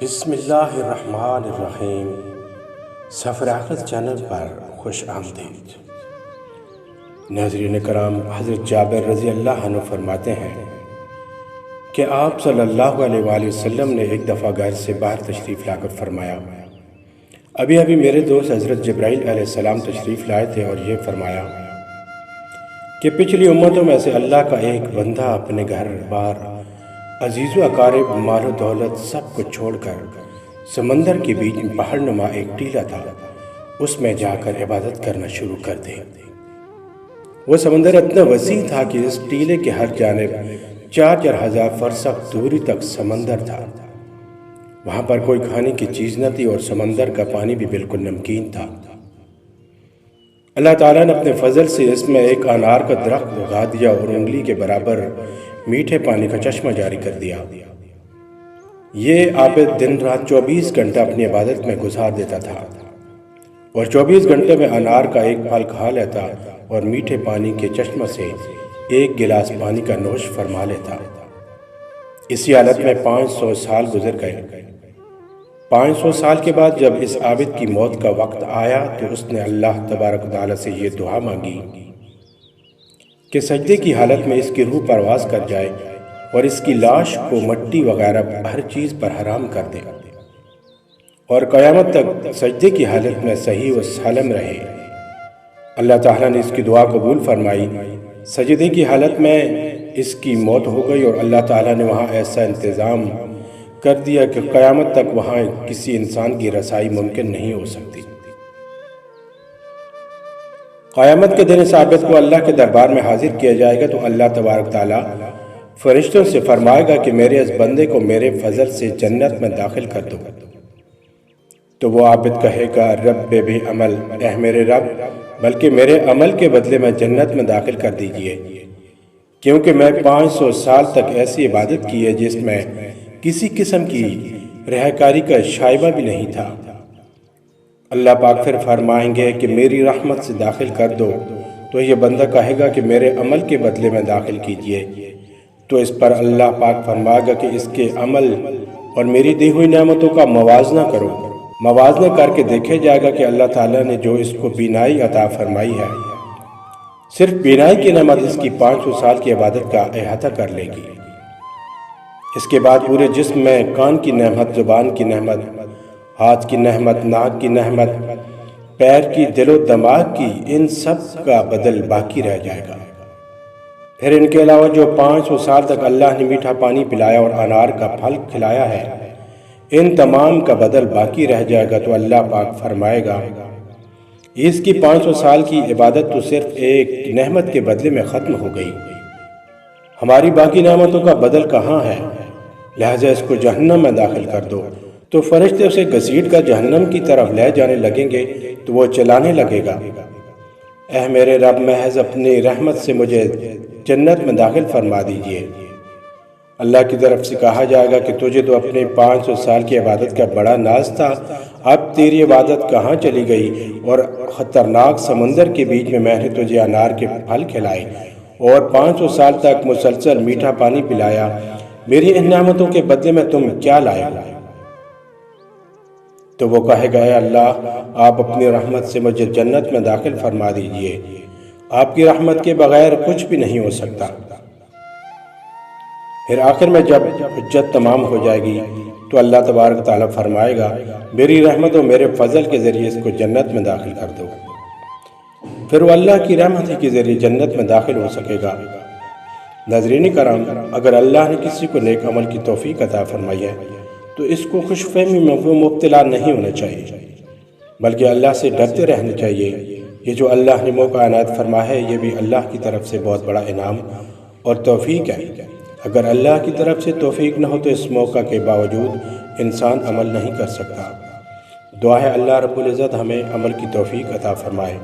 بسم اللہ الرحمن الرحیم۔ سفر آخرت چینل پر خوش آمدید۔ ناظرین کرام، حضرت جابر رضی اللہ عنہ فرماتے ہیں کہ آپ صلی اللہ علیہ وآلہ وسلم نے ایک دفعہ گھر سے باہر تشریف لا کر فرمایا، ابھی میرے دوست حضرت جبرائیل علیہ السلام تشریف لائے تھے اور یہ فرمایا کہ پچھلی امتوں میں سے اللہ کا ایک بندہ اپنے گھر بار، عزیز و اقارب، مال و دولت سب کو چھوڑ کر سمندر کے بیچ میں پہاڑ نما ایک ٹیلا تھا، اس میں جا کر عبادت کرنا شروع کر دے۔ وہ سمندر اتنا وسیع تھا کہ اس ٹیلے کے ہر جانب 4,000 ہزار فرسخ دوری تک سمندر تھا۔ وہاں پر کوئی کھانے کی چیز نہ تھی اور سمندر کا پانی بھی بالکل نمکین تھا۔ اللہ تعالیٰ نے اپنے فضل سے اس میں ایک انار کا درخت اگا دیا اور انگلی کے برابر میٹھے پانی کا چشمہ جاری کر دیا۔ یہ عابد دن رات 24 گھنٹہ اپنی عبادت میں گزار دیتا تھا اور 24 گھنٹے میں انار کا ایک پھل کھا لیتا اور میٹھے پانی کے چشمہ سے ایک گلاس پانی کا نوش فرما لیتا۔ اسی حالت میں 500 سال گزر گئے۔ 500 سال کے بعد جب اس عابد کی موت کا وقت آیا تو اس نے اللہ تبارک و تعالیٰ سے یہ دعا مانگی کہ سجدے کی حالت میں اس کی روح پرواز کر جائے اور اس کی لاش کو مٹی وغیرہ ہر چیز پر حرام کر دے اور قیامت تک سجدے کی حالت میں صحیح و سالم رہے۔ اللہ تعالیٰ نے اس کی دعا قبول فرمائی۔ سجدے کی حالت میں اس کی موت ہو گئی اور اللہ تعالیٰ نے وہاں ایسا انتظام کر دیا کہ قیامت تک وہاں کسی انسان کی رسائی ممکن نہیں ہو سکتی۔ قیامت کے دن اس عابد کو اللہ کے دربار میں حاضر کیا جائے گا تو اللہ تبارک تعالیٰ فرشتوں سے فرمائے گا کہ میرے اس بندے کو میرے فضل سے جنت میں داخل کر دو۔ تو وہ عابد کہے گا، رب بھی عمل، اے میرے رب، بلکہ میرے عمل کے بدلے میں جنت میں داخل کر دیجئے، کیونکہ میں 500 سال تک ایسی عبادت کی ہے جس میں کسی قسم کی رہکاری کا شائبہ بھی نہیں تھا۔ اللہ پاک پھر فرمائیں گے کہ میری رحمت سے داخل کر دو، تو یہ بندہ کہے گا کہ میرے عمل کے بدلے میں داخل کیجئے۔ تو اس پر اللہ پاک فرمائے گا کہ اس کے عمل اور میری دی ہوئی نعمتوں کا موازنہ کرو۔ موازنہ کر کے دیکھے جائے گا کہ اللہ تعالیٰ نے جو اس کو بینائی عطا فرمائی ہے، صرف بینائی کی نعمت اس کی 500 سال کی عبادت کا احاطہ کر لے گی۔ اس کے بعد پورے جسم میں کان کی نعمت، زبان کی نعمت، ہاتھ کی نعمت، ناک کی نعمت، پیر کی، دل و دماغ کی، ان سب کا بدل باقی رہ جائے گا۔ پھر ان کے علاوہ جو 500 سال تک اللہ نے میٹھا پانی پلایا اور انار کا پھل کھلایا ہے، ان تمام کا بدل باقی رہ جائے گا۔ تو اللہ پاک فرمائے گا، اس کی 500 سال کی عبادت تو صرف ایک نعمت کے بدلے میں ختم ہو گئی، ہماری باقی نعمتوں کا بدل کہاں ہے؟ لہٰذا اس کو جہنم میں داخل کر دو۔ تو فرشتے اسے گھسیٹ کر جہنم کی طرف لے جانے لگیں گے تو وہ چلانے لگے گا، اے میرے رب، محض اپنی رحمت سے مجھے جنت میں داخل فرما دیجئے۔ اللہ کی طرف سے کہا جائے گا کہ تجھے تو اپنے 500 سال کی عبادت کا بڑا ناز تھا، اب تیری عبادت کہاں چلی گئی؟ اور خطرناک سمندر کے بیچ میں نے تجھے انار کے پھل کھلائے اور 500 سال تک مسلسل میٹھا پانی پلایا، میری ان نعمتوں کے بدلے میں تم کیا لائے ہو؟ تو وہ کہے گا، اے اللہ، آپ اپنی رحمت سے مجھے جنت میں داخل فرما دیجئے، آپ کی رحمت کے بغیر کچھ بھی نہیں ہو سکتا۔ پھر آخر میں جب حجت تمام ہو جائے گی تو اللہ تبارک تعالیٰ فرمائے گا، میری رحمت و میرے فضل کے ذریعے اس کو جنت میں داخل کر دو۔ پھر وہ اللہ کی رحمت کے ذریعے جنت میں داخل ہو سکے گا۔ ناظرین کرام، اگر اللہ نے کسی کو نیک عمل کی توفیق عطا فرمائی ہے تو اس کو خوش فہمی میں مبتلا نہیں ہونا چاہیے، بلکہ اللہ سے ڈرتے رہنا چاہیے۔ یہ جو اللہ نے موقع عنایت فرما ہے، یہ بھی اللہ کی طرف سے بہت بڑا انعام اور توفیق ہے۔ اگر اللہ کی طرف سے توفیق نہ ہو تو اس موقع کے باوجود انسان عمل نہیں کر سکتا۔ دعا ہے اللہ رب العزت ہمیں عمل کی توفیق عطا فرمائے۔